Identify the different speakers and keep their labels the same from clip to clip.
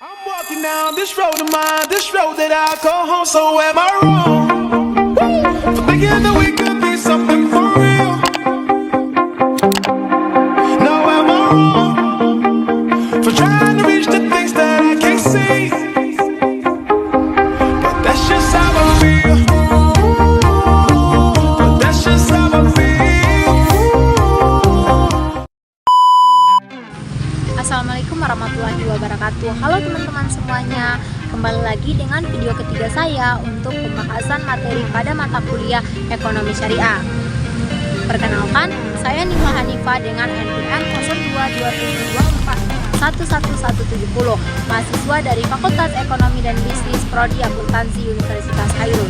Speaker 1: I'm walking down this road of mine, this road that I call home. So am I wrong for thinking that we could be something for real? No, am I wrong for trying to reach the things that I can't see? But that's just how I feel. But that's just how I feel.
Speaker 2: Assalamualaikum warahmatullahi wabarakatuh. Halo teman-teman semuanya, kembali lagi dengan video ketiga saya untuk pembahasan materi pada mata kuliah Ekonomi Syariah. Perkenalkan, saya Nihla Hanifah dengan NPM 022724 mahasiswa dari Fakultas Ekonomi dan Bisnis Prodi Akuntansi Universitas Khairul.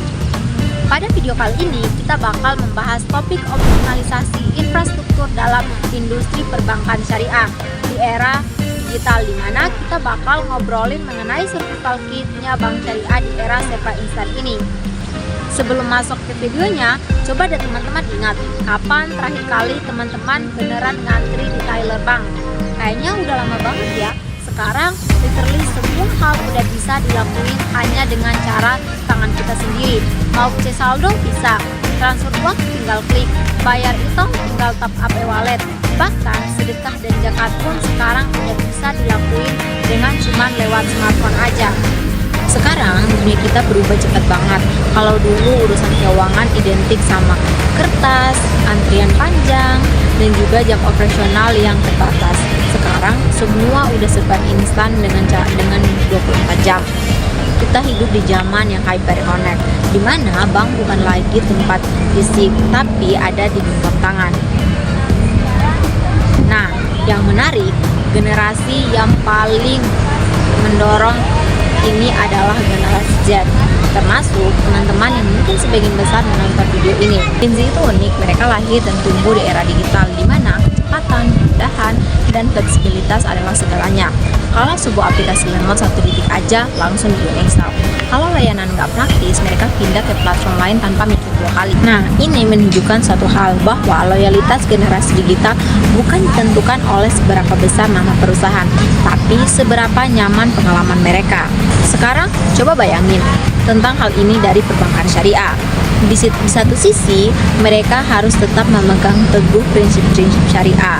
Speaker 2: Pada video kali ini kita bakal membahas topik optimalisasi infrastruktur dalam industri perbankan syariah di era digital, di mana kita bakal ngobrolin mengenai survival kitnya bank syariah di era SEPA instan ini. Sebelum masuk ke videonya, coba deh teman-teman ingat kapan terakhir kali teman-teman beneran ngantri di Tyler Bank. Kayaknya udah lama banget ya. Sekarang literally semua hal udah bisa dilakuin hanya dengan cara tangan kita sendiri. Mau cek saldo bisa, transfer uang tinggal klik, bayar e-tol tinggal top up e-wallet. Bahkan sedekah dan zakat pun sekarang udah bisa dilakuin dengan cuman lewat smartphone aja. Sekarang dunia kita berubah cepat banget. Kalau dulu urusan keuangan identik sama kertas, antrian panjang, dan juga jam operasional yang terbatas. Sekarang semua udah serba instan dengan 24 jam. Kita hidup di zaman yang hyper connect, di mana bank bukan lagi tempat fisik, tapi ada di genggam tangan. Nah, yang menarik, generasi yang paling mendorong ini adalah generasi Z, termasuk teman-teman yang mungkin sebagian besar menonton video ini. Gen Z itu unik, mereka lahir dan tumbuh di era digital, di mana kecepatan, kemudahan, dan fleksibilitas adalah segalanya. Kalau sebuah aplikasi remote 1 detik aja langsung di-install. Kalau layanan nggak praktis, mereka pindah ke platform lain tanpa mikir 2 kali. Nah, ini menunjukkan satu hal, bahwa loyalitas generasi digital bukan ditentukan oleh seberapa besar nama perusahaan, tapi seberapa nyaman pengalaman mereka. Sekarang, coba bayangin tentang hal ini dari perbankan syariah. Di satu sisi, mereka harus tetap memegang teguh prinsip-prinsip syariah,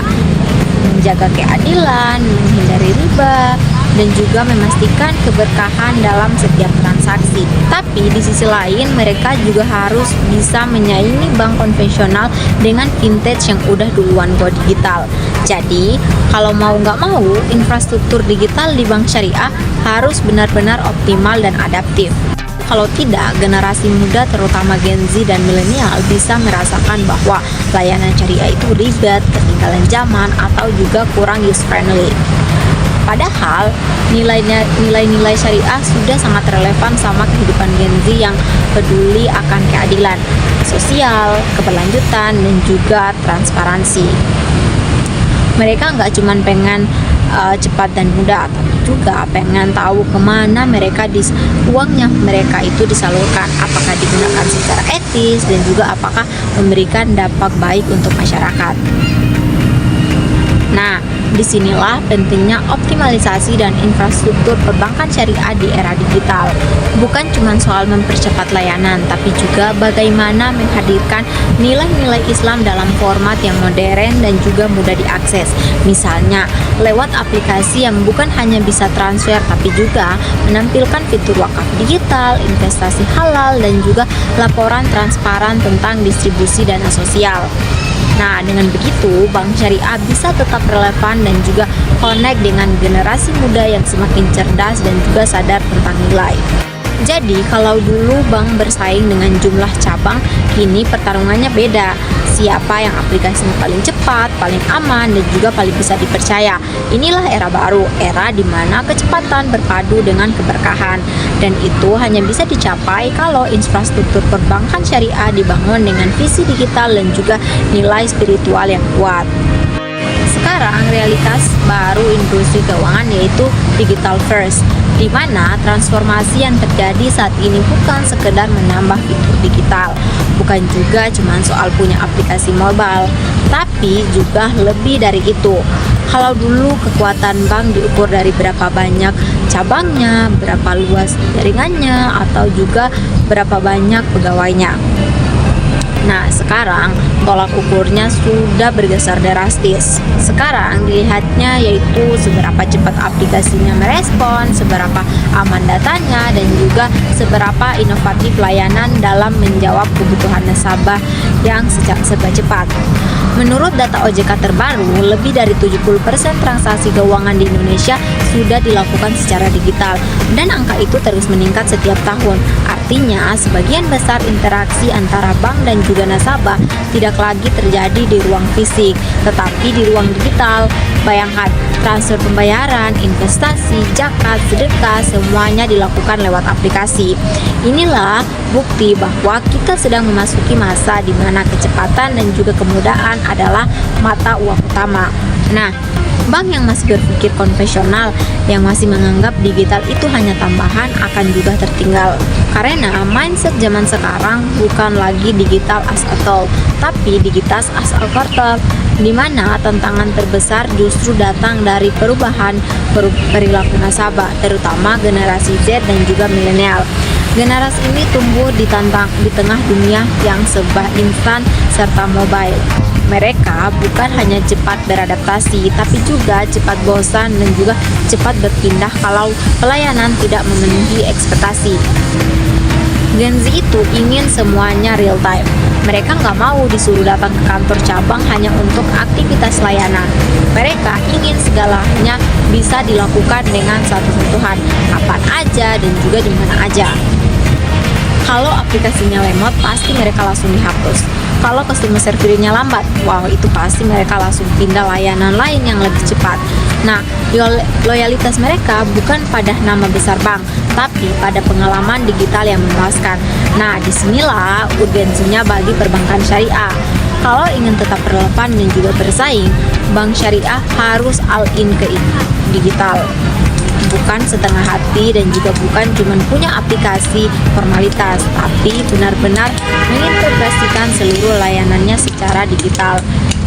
Speaker 2: menjaga keadilan, menghindari riba, dan juga memastikan keberkahan dalam setiap transaksi. Tapi di sisi lain, mereka juga harus bisa menyaingi bank konvensional dengan vintage yang udah duluan go digital. Jadi, kalau mau nggak mau, infrastruktur digital di bank syariah harus benar-benar optimal dan adaptif. Kalau tidak, generasi muda terutama Gen Z dan milenial bisa merasakan bahwa layanan syariah itu ribet, ketinggalan zaman, atau juga kurang user-friendly. Padahal, nilai-nilai syariah sudah sangat relevan sama kehidupan Gen Z yang peduli akan keadilan sosial, keberlanjutan, dan juga transparansi. Mereka nggak cuma pengen cepat dan mudah, tapi juga pengen tahu kemana uangnya mereka itu disalurkan, apakah digunakan secara etis dan juga apakah memberikan dampak baik untuk masyarakat. Nah, disinilah pentingnya optimalisasi dan infrastruktur perbankan syariah di era digital. Bukan cuma soal mempercepat layanan, tapi juga bagaimana menghadirkan nilai-nilai Islam dalam format yang modern dan juga mudah diakses. Misalnya, lewat aplikasi yang bukan hanya bisa transfer, tapi juga menampilkan fitur wakaf digital, investasi halal, dan juga laporan transparan tentang distribusi dana sosial. Nah, dengan begitu, bank syariah bisa tetap relevan dan juga connect dengan generasi muda yang semakin cerdas dan juga sadar tentang nilai. Jadi, kalau dulu bank bersaing dengan jumlah cabang, kini pertarungannya beda. Siapa yang aplikasinya paling cepat, paling aman, dan juga paling bisa dipercaya. Inilah era baru, era di mana kecepatan berpadu dengan keberkahan. Dan itu hanya bisa dicapai kalau infrastruktur perbankan syariah dibangun dengan visi digital dan juga nilai spiritual yang kuat. Sekarang realitas baru industri keuangan yaitu digital first, di mana transformasi yang terjadi saat ini bukan sekedar menambah fitur digital, bukan juga cuma soal punya aplikasi mobile, tapi juga lebih dari itu. Kalau dulu kekuatan bank diukur dari berapa banyak cabangnya, berapa luas jaringannya, atau juga berapa banyak pegawainya. Nah, sekarang tolak ukurnya sudah bergeser drastis. Sekarang dilihatnya yaitu seberapa cepat aplikasinya merespon, seberapa aman datanya, dan juga seberapa inovatif layanan dalam menjawab kebutuhan nasabah yang serba cepat. Menurut data OJK terbaru, lebih dari 70% transaksi keuangan di Indonesia sudah dilakukan secara digital, dan angka itu terus meningkat setiap tahun. Artinya, sebagian besar interaksi antara bank dan juga nasabah tidak lagi terjadi di ruang fisik, tetapi di ruang digital. Bayangkan, transfer pembayaran, investasi, zakat, sedekah, semuanya dilakukan lewat aplikasi. Inilah bukti bahwa kita sedang memasuki masa di mana kecepatan dan juga kemudahan adalah mata uang utama. Nah, bank yang masih berpikir konvensional, yang masih menganggap digital itu hanya tambahan, akan juga tertinggal. Karena mindset zaman sekarang bukan lagi digital as a tool, tapi digital as a quarter, di mana tantangan terbesar justru datang dari perubahan perilaku nasabah, terutama generasi Z dan juga milenial. Generasi ini tumbuh di tengah dunia yang serba instan serta mobile. Mereka bukan hanya cepat beradaptasi, tapi juga cepat bosan dan juga cepat berpindah kalau pelayanan tidak memenuhi ekspektasi. Gen Z itu ingin semuanya real time. Mereka nggak mau disuruh datang ke kantor cabang hanya untuk aktivitas layanan. Mereka ingin segalanya bisa dilakukan dengan satu sentuhan, kapan aja dan juga di mana aja. Kalau aplikasinya lemot, pasti mereka langsung dihapus. Kalau customer service-nya lambat, wow, itu pasti mereka langsung pindah layanan lain yang lebih cepat. Nah, loyalitas mereka bukan pada nama besar bank, tapi pada pengalaman digital yang memuaskan. Nah, disinilah urgensinya bagi perbankan syariah. Kalau ingin tetap relevan dan juga bersaing, bank syariah harus all in ke digital. Bukan setengah hati dan juga bukan cuma punya aplikasi formalitas, tapi benar-benar mengintegrasikan seluruh layanannya secara digital,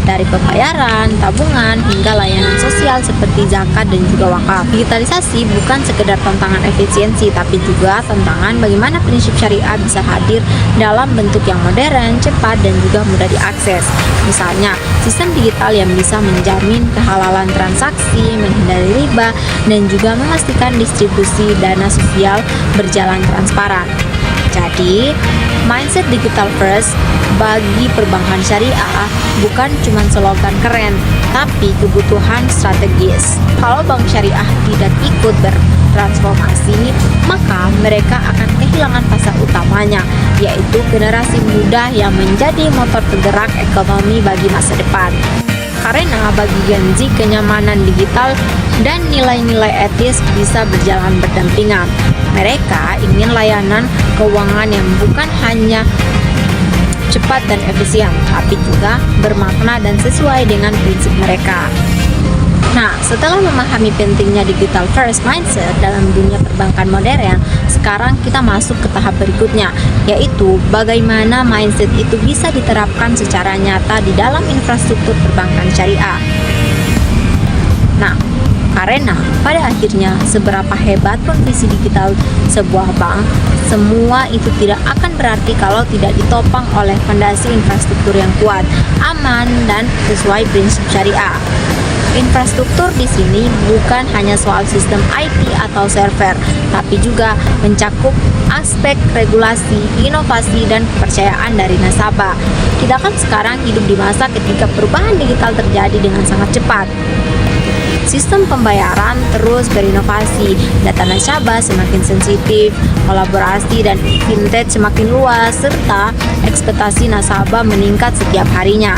Speaker 2: dari pembayaran, tabungan, hingga layanan sosial seperti zakat dan juga wakaf. Digitalisasi bukan sekedar tantangan efisiensi, tapi juga tantangan bagaimana prinsip syariah bisa hadir dalam bentuk yang modern, cepat, dan juga mudah diakses. Misalnya, sistem digital yang bisa menjamin kehalalan transaksi, menghindari riba, dan juga memastikan distribusi dana sosial berjalan transparan. Jadi, mindset digital first bagi perbankan syariah bukan cuma slogan keren, tapi kebutuhan strategis. Kalau bank syariah tidak ikut bertransformasi, maka mereka akan kehilangan pasar utamanya, yaitu generasi muda yang menjadi motor penggerak ekonomi bagi masa depan. Karena bagi Gen Z, kenyamanan digital dan nilai-nilai etis bisa berjalan berdampingan. Mereka ingin layanan keuangan yang bukan hanya cepat dan efisien, tapi juga bermakna dan sesuai dengan prinsip mereka. Nah, setelah memahami pentingnya digital first mindset dalam dunia perbankan modern, sekarang kita masuk ke tahap berikutnya, yaitu bagaimana mindset itu bisa diterapkan secara nyata di dalam infrastruktur perbankan syariah. Nah, karena pada akhirnya seberapa hebat pun visi digital sebuah bank, semua itu tidak akan berarti kalau tidak ditopang oleh fondasi infrastruktur yang kuat, aman, dan sesuai prinsip syariah. Infrastruktur di sini bukan hanya soal sistem IT atau server, tapi juga mencakup aspek regulasi, inovasi, dan kepercayaan dari nasabah. Kita kan sekarang hidup di masa ketika perubahan digital terjadi dengan sangat cepat. Sistem pembayaran terus berinovasi, data nasabah semakin sensitif, kolaborasi dan fintech semakin luas, serta ekspektasi nasabah meningkat setiap harinya.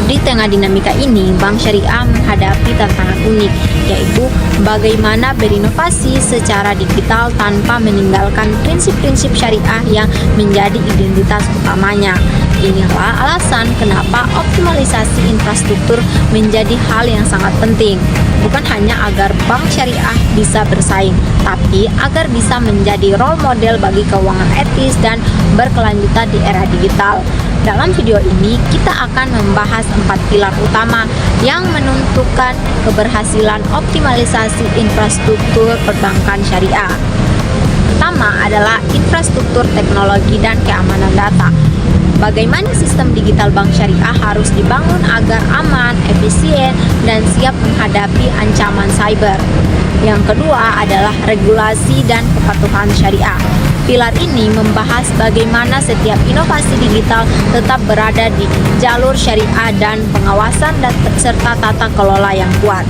Speaker 2: Di tengah dinamika ini, bank syariah menghadapi tantangan unik, yaitu bagaimana berinovasi secara digital tanpa meninggalkan prinsip-prinsip syariah yang menjadi identitas utamanya. Inilah alasan kenapa optimalisasi infrastruktur menjadi hal yang sangat penting. Bukan hanya agar bank syariah bisa bersaing, tapi agar bisa menjadi role model bagi keuangan etis dan berkelanjutan di era digital. Dalam video ini kita akan membahas 4 pilar utama yang menentukan keberhasilan optimalisasi infrastruktur perbankan syariah. Pertama adalah infrastruktur teknologi dan keamanan data. Bagaimana sistem digital bank syariah harus dibangun agar aman, efisien, dan siap menghadapi ancaman cyber. Yang kedua adalah regulasi dan kepatuhan syariah. Pilar ini membahas bagaimana setiap inovasi digital tetap berada di jalur syariah dan pengawasan serta tata kelola yang kuat.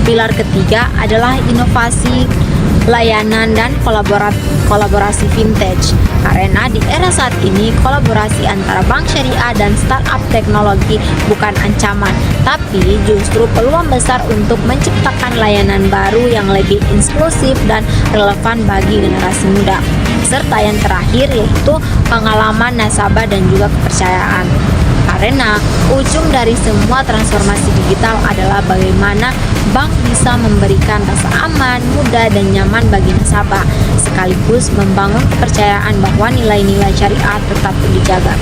Speaker 2: Pilar ketiga adalah inovasi layanan dan kolaborasi vintage, karena di era saat ini kolaborasi antara bank syariah dan startup teknologi bukan ancaman, tapi justru peluang besar untuk menciptakan layanan baru yang lebih inklusif dan relevan bagi generasi muda. Serta yang terakhir yaitu pengalaman nasabah dan juga kepercayaan. Karena ujung dari semua transformasi digital adalah bagaimana bank bisa memberikan rasa aman, mudah, dan nyaman bagi nasabah, sekaligus membangun kepercayaan bahwa nilai-nilai syariah tetap dijaga.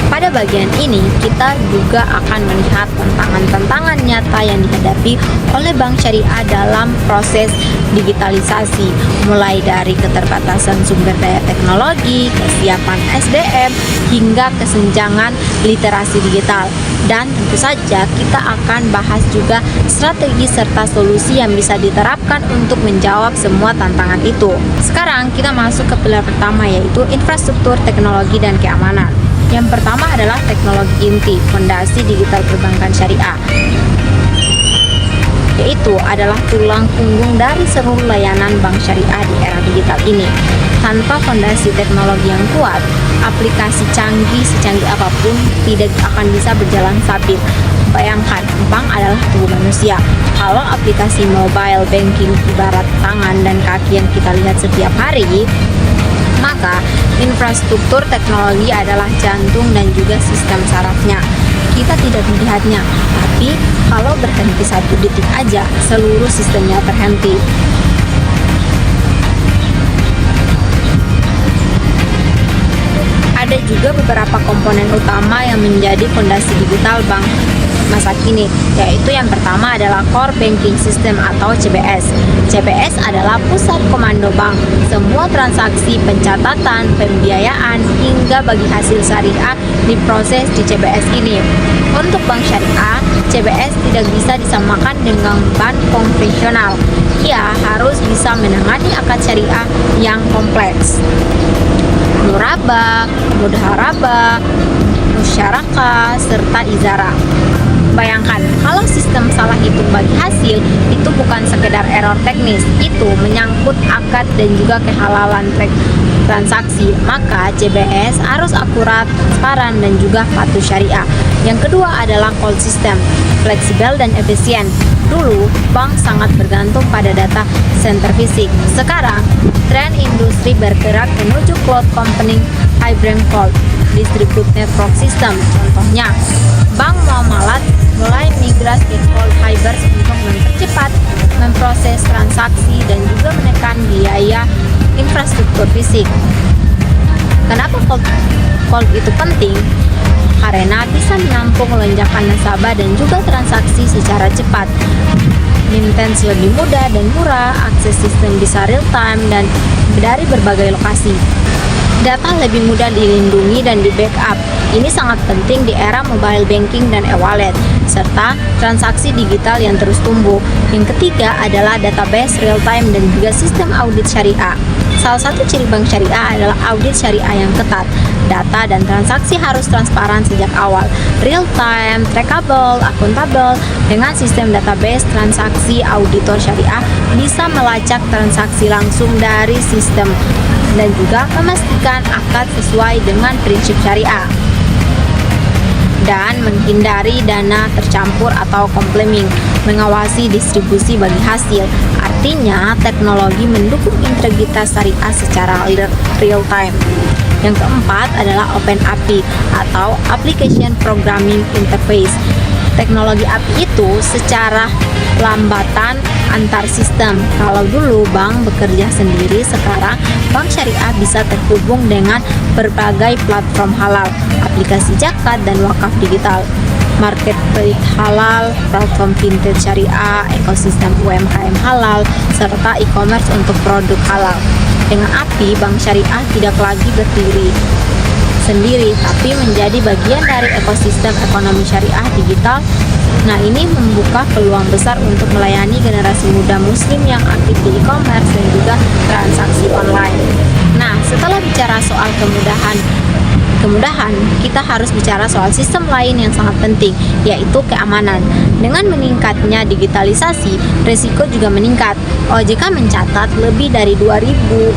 Speaker 2: Pada bagian ini, kita juga akan melihat tantangan-tantangan nyata yang dihadapi oleh bank syariah dalam proses digitalisasi, mulai dari keterbatasan sumber daya teknologi, kesiapan SDM, hingga kesenjangan literasi digital. Dan tentu saja kita akan bahas juga strategi serta solusi yang bisa diterapkan untuk menjawab semua tantangan itu. Sekarang kita masuk ke pilar pertama, yaitu infrastruktur teknologi dan keamanan. Yang pertama adalah teknologi inti, fondasi digital perbankan syariah, yaitu adalah tulang punggung dari seluruh layanan bank syariah di era digital ini. Tanpa fondasi teknologi yang kuat, aplikasi canggih secanggih apapun tidak akan bisa berjalan stabil. Bayangkan, bank adalah tubuh manusia. Kalau aplikasi mobile banking ibarat tangan dan kaki yang kita lihat setiap hari, maka infrastruktur teknologi adalah jantung dan juga sistem sarafnya. Kita tidak melihatnya, tapi kalau berhenti 1 detik aja, seluruh sistemnya terhenti. Ada juga beberapa komponen utama yang menjadi fondasi digital bank masa kini, yaitu yang pertama adalah Core Banking System atau CBS. CBS adalah pusat komando bank. Semua transaksi, pencatatan, pembiayaan, hingga bagi hasil syariah diproses di CBS ini. Untuk bank syariah, CBS tidak bisa disamakan dengan bank konvensional. Ia harus bisa menangani akad syariah yang kompleks. Murabah, mudharabah, musyarakah, serta izarah. Bayangkan, kalau sistem salah hitung bagi hasil, itu bukan sekedar error teknis, itu menyangkut akad dan juga kehalalan transaksi. Maka CBS harus akurat, transparan, dan juga patuh syariah. Yang kedua adalah cloud system, fleksibel dan efisien. Dulu, bank sangat bergantung pada data center fisik. Sekarang, tren industri bergerak menuju cloud computing, hybrid cloud, distributed network system. Contohnya, Bank Muamalat mulai migrasi ke cloud hybrid untuk mempercepat memproses transaksi dan juga menekan biaya infrastruktur fisik. Kenapa cloud itu penting? Karena bisa menampung lonjakan nasabah dan juga transaksi secara cepat. Maintenance lebih mudah dan murah, akses sistem bisa real time dan dari berbagai lokasi. Data lebih mudah dilindungi dan di backup. Ini sangat penting di era mobile banking dan e-wallet, serta transaksi digital yang terus tumbuh. Yang ketiga adalah database real time dan juga sistem audit syariah. Salah satu ciri bank syariah adalah audit syariah yang ketat. Data dan transaksi harus transparan sejak awal, real time, trackable, akuntabel. Dengan sistem database transaksi, auditor syariah bisa melacak transaksi langsung dari sistem dan juga memastikan akad sesuai dengan prinsip syariah dan menghindari dana tercampur atau compleming, mengawasi distribusi bagi hasil. Artinya, teknologi mendukung integritas syariah secara real time. Yang keempat adalah Open API atau Application Programming Interface. Teknologi API itu secara lambatan antar sistem. Kalau dulu bank bekerja sendiri, sekarang bank syariah bisa terhubung dengan berbagai platform halal, aplikasi zakat dan wakaf digital, marketplace halal, platform fintech syariah, ekosistem UMKM halal, serta e-commerce untuk produk halal. Dengan API, bank syariah tidak lagi berdiri sendiri, tapi menjadi bagian dari ekosistem ekonomi syariah digital. Nah, ini membuka peluang besar untuk melayani generasi muda muslim yang aktif di e-commerce dan juga transaksi online. Nah, setelah bicara soal kemudahan, kita harus bicara soal sistem lain yang sangat penting, yaitu keamanan. Dengan meningkatnya digitalisasi, risiko juga meningkat. OJK mencatat lebih dari 2.000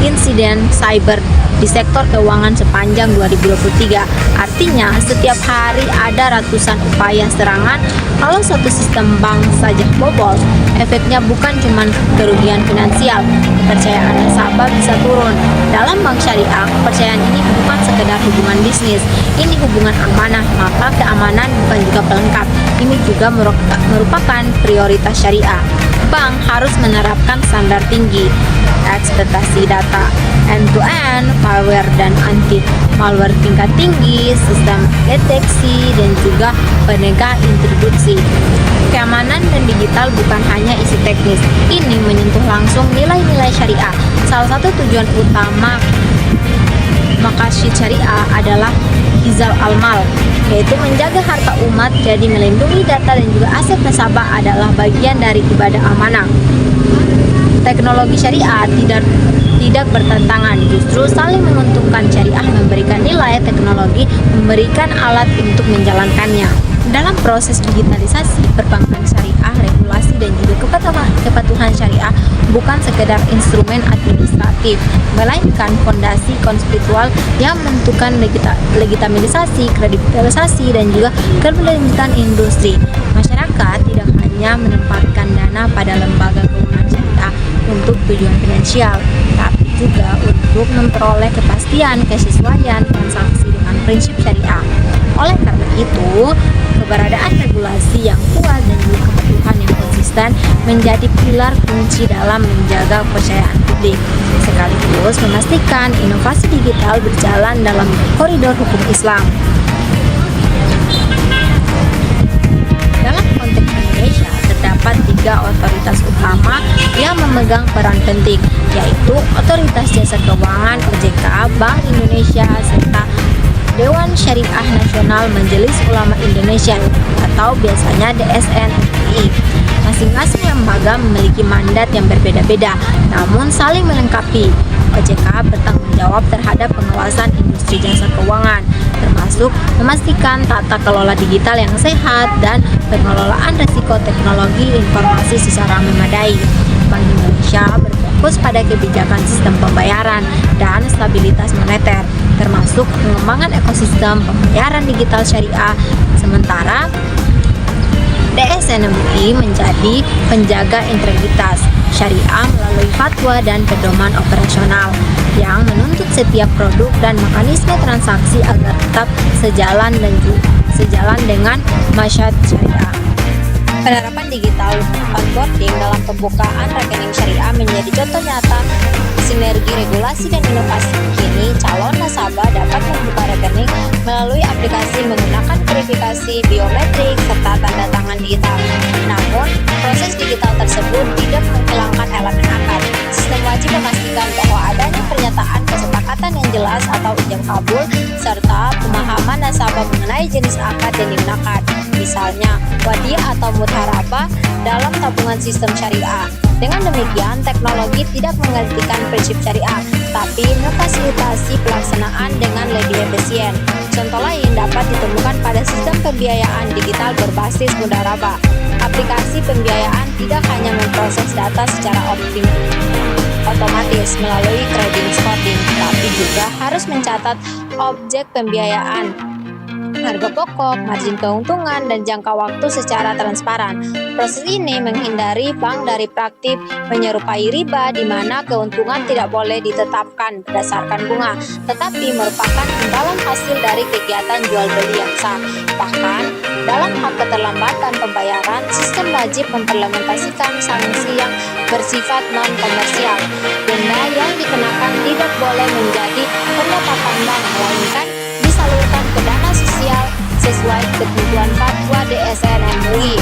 Speaker 2: insiden cyber di sektor keuangan sepanjang 2023. Artinya, setiap hari ada ratusan upaya serangan. Kalau satu sistem bank saja bobol, efeknya bukan cuma kerugian finansial, kepercayaan nasabah bisa turun. Dalam bank syariah, kepercayaan ini bukan sekedar hubungan bisnis, ini hubungan amanah, maka keamanan bukan juga pelengkap. Ini juga merupakan prioritas syariah. Bank harus menerapkan standar tinggi, ekspektasi data, end-to-end, malware dan anti-malware tingkat tinggi, sistem deteksi, dan juga penegak introduksi. Keamanan dan digital bukan hanya isu teknis, ini menyentuh langsung nilai-nilai syariah. Salah satu tujuan utama Maqasid Syariah adalah hizal al-mal, yaitu menjaga harta umat. Jadi melindungi data dan juga aset nasabah adalah bagian dari ibadah amanah. Teknologi syariah tidak bertentangan, justru saling menguntungkan. Syariah memberikan nilai, teknologi memberikan alat untuk menjalankannya. Dalam proses digitalisasi perbankan syariah, regulasi dan juga kepatuhan syariah bukan sekedar instrumen administratif, melainkan fondasi konseptual yang menentukan legitimasi, kredibilisasi, dan juga keberlanjutan industri. Masyarakat tidak hanya menempatkan dana pada lembaga keuangan syariah untuk tujuan finansial, tapi juga untuk memperoleh kepastian kesesuaian transaksi dengan prinsip syariah. Oleh karena itu, keberadaan regulasi yang kuat dan juga kepatuhan yang konsisten menjadi pilar kunci dalam menjaga kepercayaan publik, sekaligus memastikan inovasi digital berjalan dalam koridor hukum Islam. Dalam konteks Indonesia, terdapat 3 otoritas utama yang memegang peran penting, yaitu Otoritas Jasa Keuangan (OJK), Bank Indonesia, serta Dewan Syariah Nasional Majelis Ulama Indonesia atau biasanya DSN MUI. Masing-masing lembaga memiliki mandat yang berbeda-beda, namun saling melengkapi. OJK bertanggung jawab terhadap pengawasan industri jasa keuangan, termasuk memastikan tata kelola digital yang sehat dan pengelolaan risiko teknologi informasi secara memadai. Bank Indonesia berfokus pada kebijakan sistem pembayaran dan stabilitas moneter, termasuk pengembangan ekosistem pembayaran digital syariah. Sementara DSN MUI menjadi penjaga integritas syariah melalui fatwa dan pedoman operasional yang menuntut setiap produk dan mekanisme transaksi agar tetap sejalan dengan masyad syariah. Penerapan digital onboarding dalam pembukaan rekening syariah menjadi contoh nyata sinergi regulasi dan inovasi. Kini calon nasabah dapat membuka rekening melalui aplikasi menggunakan verifikasi biometrik serta tanda tangan digital. Namun, proses digital tersebut tidak menghilangkan elemen akad. Sistem wajib memastikan bahwa adanya pernyataan kesepakatan yang jelas atau ijab kabul serta pemahaman nasabah mengenai jenis akad yang digunakan, misalnya wadiah atau mudharabah dalam tabungan sistem syariah. Dengan demikian, teknologi tidak menggantikan prinsip syariah, tapi memfasilitasi pelaksanaan dengan lebih efisien. Contoh lain dapat ditemukan pada sistem pembiayaan digital berbasis mudharabah. Aplikasi pembiayaan tidak hanya memproses data secara otomatis melalui trading scoring, tapi juga harus mencatat objek pembiayaan harga pokok, margin keuntungan, dan jangka waktu secara transparan. Proses ini menghindari bank dari praktik menyerupai riba di mana keuntungan tidak boleh ditetapkan berdasarkan bunga, tetapi merupakan imbalan hasil dari kegiatan jual beli yang sah. Bahkan, dalam hal keterlambatan pembayaran, sistem wajib mengimplementasikan sanksi yang bersifat non-komersial. Denda yang dikenakan tidak boleh menjadi pendapatan bank, melainkan disalurkan ke dana sosial sesuai ketentuan fatwa DSN MUI.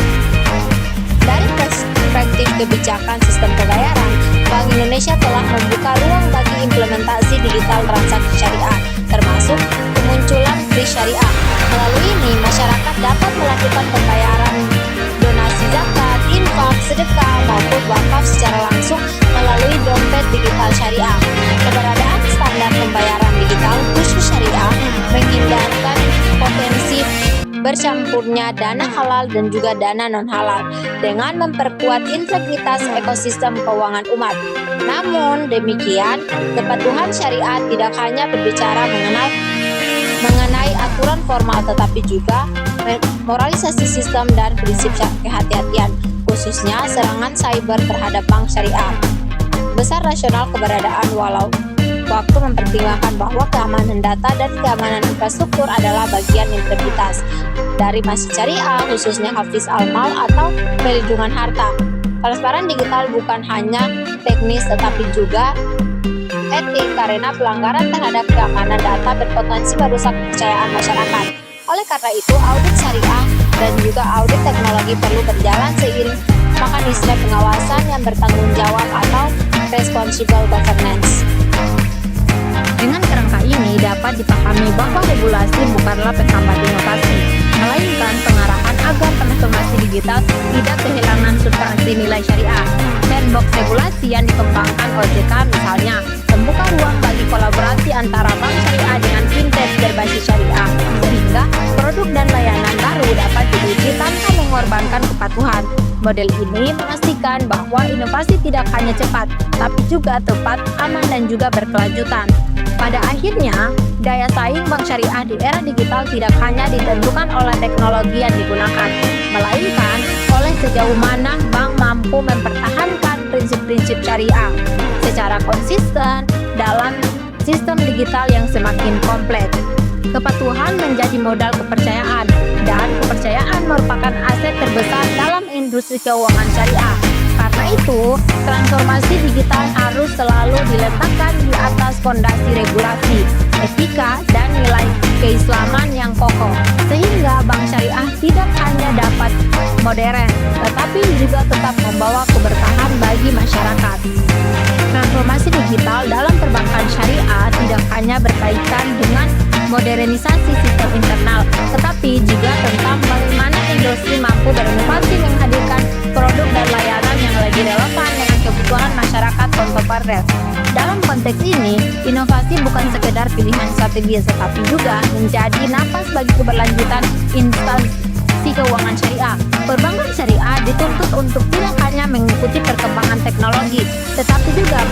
Speaker 2: Dari perspektif kebijakan sistem pembayaran, Bank Indonesia telah membuka ruang bagi implementasi digital transaksi syariah, termasuk kemunculan kris syariah. Melalui ini, masyarakat dapat melakukan pembayaran donasi zakat, infak, sedekah, maupun wakaf secara langsung melalui dompet digital syariah. Keberadaan standar pembayaran digital khusus syariah menghindarkan potensi bercampurnya dana halal dan juga dana non-halal dengan memperkuat integritas ekosistem keuangan umat. Namun demikian, kepatuhan syariat tidak hanya berbicara mengenai aturan formal, tetapi juga moralisasi sistem dan prinsip kehati-hatian, khususnya serangan cyber terhadap bank syariah. Besar rasional keberadaan walau waktu mempertimbangkan bahwa keamanan data dan keamanan infrastruktur adalah bagian integritas dari masjid syariah, khususnya Hafiz Al-Mal atau perlindungan harta. Transparan digital bukan hanya teknis tetapi juga etik, karena pelanggaran terhadap keamanan data berpotensi merusak kepercayaan masyarakat. Oleh karena itu, audit syariah dan juga audit teknologi perlu berjalan seiring mekanisme pengawasan yang bertanggung jawab atau responsible governance. Dengan kerangka ini dapat dipahami bahwa regulasi bukanlah penghambat inovasi, melainkan pengarahan agar transformasi digital tidak kehilangan substansi nilai syariah. Sandbox regulasi yang dikembangkan OJK misalnya membuka ruang bagi kolaborasi antara bank syariah dengan fintech berbasis syariah, sehingga produk dan layanan baru dapat diuji tanpa mengorbankan kepatuhan. Model ini memastikan bahwa inovasi tidak hanya cepat, tapi juga tepat, aman, dan juga berkelanjutan. Pada akhirnya, daya saing bank syariah di era digital tidak hanya ditentukan oleh teknologi yang digunakan, melainkan oleh sejauh mana bank mampu mempertahankan prinsip-prinsip syariah secara konsisten dalam sistem digital yang semakin kompleks. Kepatuhan menjadi modal kepercayaan, dan kepercayaan merupakan aset terbesar dalam industri keuangan syariah. Karena itu, transformasi digital harus selalu diletakkan di atas fondasi regulasi, etika, dan nilai keislaman yang kokoh, sehingga bank syariah tidak hanya dapat modern, tetapi juga tetap membawa keberkahan bagi masyarakat. Transformasi digital dalam perbankan syariah tidak hanya berkaitan dengan modernisasi sistem internal, tetapi juga tentang bagaimana industri mampu berinovasi menghadirkan produk dan layanan yang lebih relevan dengan kebutuhan masyarakat kontemporer. Dalam konteks ini, inovasi bukan sekedar pilihan strategis, tetapi juga menjadi napas bagi keberlanjutan instansi keuangan syariah. Perbankan syariah dituntut untuk tidak hanya mengikuti perkembangan teknologi, tetapi juga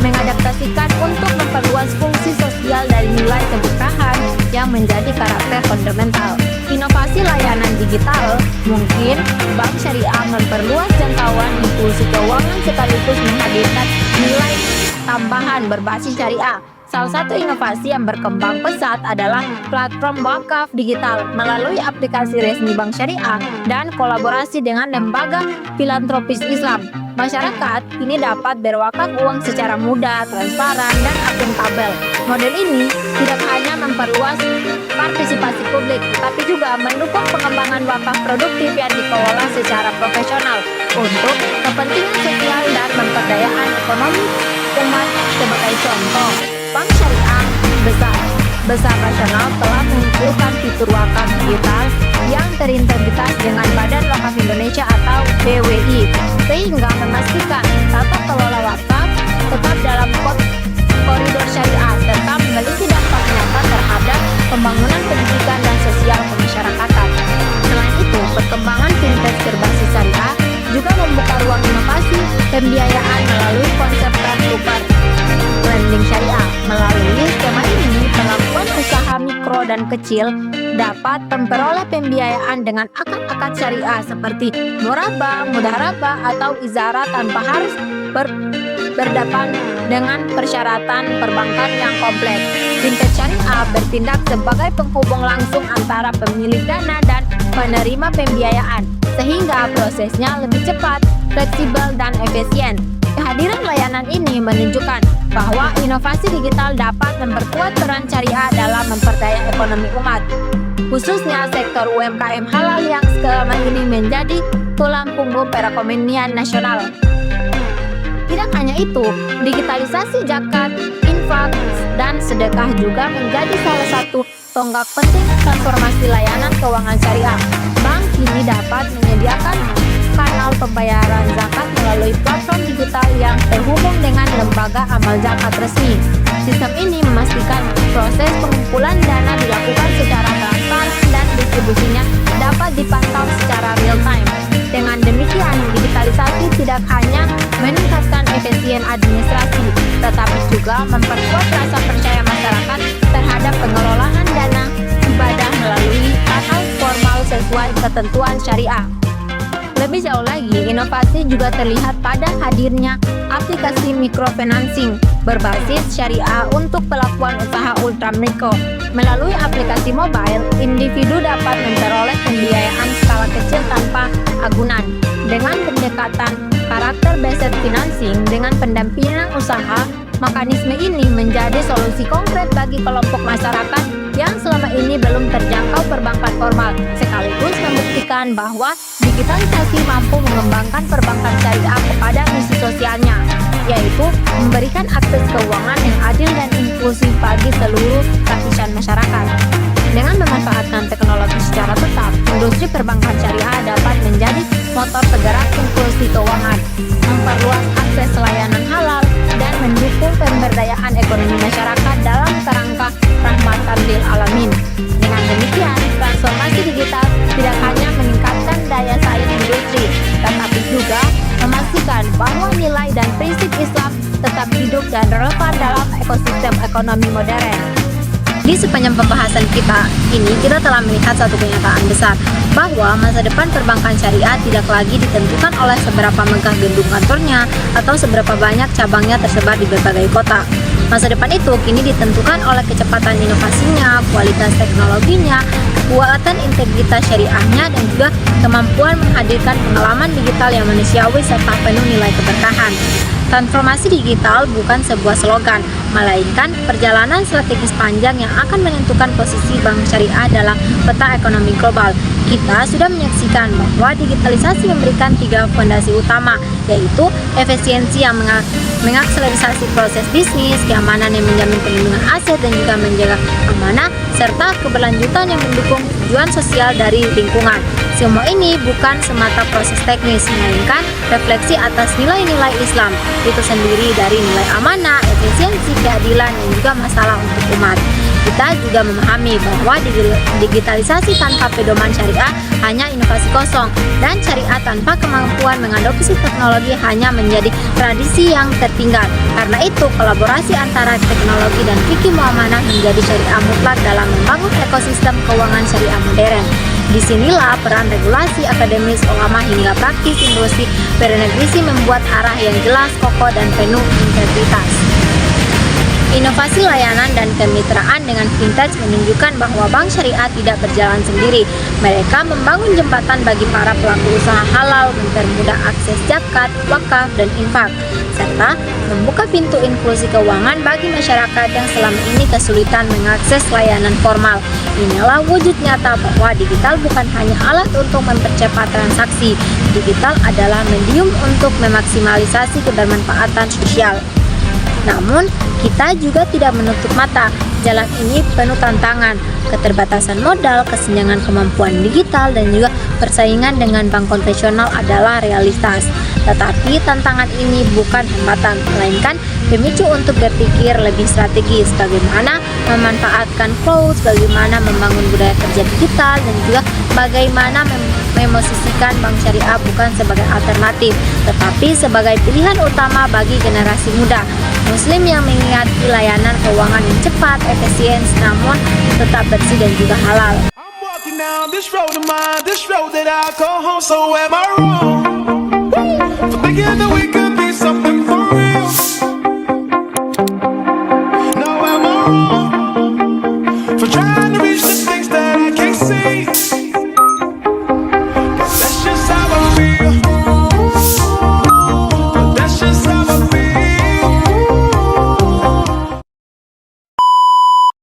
Speaker 2: mengadaptasikan untuk memperluas fungsi sosial dari nilai keberkahan yang menjadi karakter fundamental. Inovasi layanan digital mungkin bank syariah memperluas jangkauan inklusi keuangan sekaligus menghadirkan nilai tambahan berbasis syariah. Salah satu inovasi yang berkembang pesat adalah platform wakaf digital melalui aplikasi resmi bank syariah dan kolaborasi dengan lembaga filantropis Islam. Masyarakat kini dapat berwakaf uang secara mudah, transparan, dan akuntabel. Model ini tidak hanya memperluas partisipasi publik, tapi juga mendukung pengembangan wakaf produktif yang dikelola secara profesional untuk kepentingan sosial dan pemberdayaan ekonomi umat. Sebagai contoh, bank syariah besar nasional telah mengumpulkan fitur wakaf digital yang terintegritas dengan Badan Wakaf Indonesia atau BWI, sehingga memastikan tata kelola wakaf tetap dalam koridor syariah serta memiliki dampak nyata terhadap pembangunan pendidikan dan sosial kemasyarakatan. Selain itu, perkembangan fintech berbasis syariah juga membuka ruang inovasi pembiayaan melalui konsep transfer lending syariah. Melalui skema ini, pelaku usaha mikro dan kecil dapat memperoleh pembiayaan dengan akad-akad syariah seperti murabah, mudharabah, atau izarah tanpa harus berdepan dengan persyaratan perbankan yang kompleks. Fintech syariah bertindak sebagai penghubung langsung antara pemilik dana dan penerima pembiayaan, sehingga prosesnya lebih cepat, fleksibel, dan efisien. Kehadiran layanan ini menunjukkan bahwa inovasi digital dapat memperkuat peran syariah dalam memperdaya ekonomi umat, khususnya sektor UMKM halal yang selama ini menjadi tulang punggung perekonomian nasional. Tidak hanya itu, digitalisasi zakat, infak, dan sedekah juga menjadi salah satu tonggak penting transformasi layanan keuangan syariah. Bank kini dapat menyediakan kanal pembayaran zakat melalui platform digital yang terhubung dengan lembaga amal zakat resmi. Sistem ini memastikan proses pengumpulan dana dilakukan secara transparan dan distribusinya dapat dipantau secara real time. Dengan demikian, digitalisasi tidak hanya meningkatkan efisien administrasi, tetapi juga memperkuat rasa percaya masyarakat terhadap pengelolaan dana ibadah melalui kanal formal sesuai ketentuan syariah. Lebih jauh lagi, inovasi juga terlihat pada hadirnya aplikasi microfinancing berbasis syariah untuk pelakuan usaha ultramikro. Melalui aplikasi mobile, individu dapat memperoleh pembiayaan skala kecil tanpa agunan. Dengan pendekatan karakter-based financing dengan pendampingan usaha, mekanisme ini menjadi solusi konkret bagi kelompok masyarakat yang selama ini belum terjangkau perbankan formal, sekaligus membuktikan bahwa digitalisasi mampu mengembangkan perbankan syariah kepada misi sosialnya, yaitu memberikan akses keuangan yang adil dan inklusif bagi seluruh lapisan masyarakat. Dengan memanfaatkan teknologi secara tetap, industri perbankan syariah dapat menjadi motor penggerak inklusi keuangan, memperluas akses layanan halal, dan mendukung pemberdayaan ekonomi masyarakat dalam kerangka rahmatan lil alamin. Dengan demikian, transformasi digital tidak hanya meningkatkan daya saing industri, tetapi juga memastikan bahwa nilai dan prinsip Islam tetap hidup dan relevan dalam ekosistem ekonomi modern. Di sepanjang pembahasan kita ini, kita telah melihat satu kenyataan besar, bahwa masa depan perbankan syariah tidak lagi ditentukan oleh seberapa megah gedung kantornya atau seberapa banyak cabangnya tersebar di berbagai kota. Masa depan itu kini ditentukan oleh kecepatan inovasinya, kualitas teknologinya, kekuatan integritas syariahnya, dan juga kemampuan menghadirkan pengalaman digital yang manusiawi serta penuh nilai keberkahan. Transformasi digital bukan sebuah slogan, melainkan perjalanan strategis panjang yang akan menentukan posisi bank syariah dalam peta ekonomi global. Kita sudah menyaksikan bahwa digitalisasi memberikan 3 fondasi utama, yaitu efisiensi yang mengakselerasi proses bisnis, keamanan yang menjamin perlindungan aset dan juga menjaga amanah, serta keberlanjutan yang mendukung tujuan sosial dari lingkungan. Semua ini bukan semata proses teknis, melainkan refleksi atas nilai-nilai Islam, itu sendiri dari nilai amanah, efisiensi, keadilan, dan juga masalah untuk umat. Kita juga memahami bahwa digitalisasi tanpa pedoman syariah hanya inovasi kosong, dan syariah tanpa kemampuan mengadopsi teknologi hanya menjadi tradisi yang tertinggal. Karena itu, kolaborasi antara teknologi dan fikih muamalah menjadi syariah mutlak dalam membangun ekosistem keuangan syariah modern. Disinilah peran regulasi, akademis, ulama hingga praktis industri bernegisi membuat arah yang jelas, kokoh, dan penuh integritas. Inovasi layanan dan kemitraan dengan fintech menunjukkan bahwa bank syariah tidak berjalan sendiri. Mereka membangun jembatan bagi para pelaku usaha halal, mempermudah akses zakat, wakaf, dan infak, serta membuka pintu inklusi keuangan bagi masyarakat yang selama ini kesulitan mengakses layanan formal. Inilah wujud nyata bahwa digital bukan hanya alat untuk mempercepat transaksi. Digital adalah medium untuk memaksimalisasi kebermanfaatan sosial. Namun, kita juga tidak menutup mata. Jalan ini penuh tantangan, keterbatasan modal, kesenjangan kemampuan digital, dan juga persaingan dengan bank konvensional adalah realitas. Tetapi tantangan ini bukan hambatan, melainkan pemicu untuk berpikir lebih strategis, bagaimana memanfaatkan cloud, bagaimana membangun budaya kerja digital, dan juga bagaimana memosisikan bank syariah bukan sebagai alternatif, tetapi sebagai pilihan utama bagi generasi muda Muslim yang mengingati layanan keuangan yang cepat, efisien, namun tetap bersih dan juga halal.
Speaker 1: down this road of mine, this road that I call home. So am I wrong for thinking that we could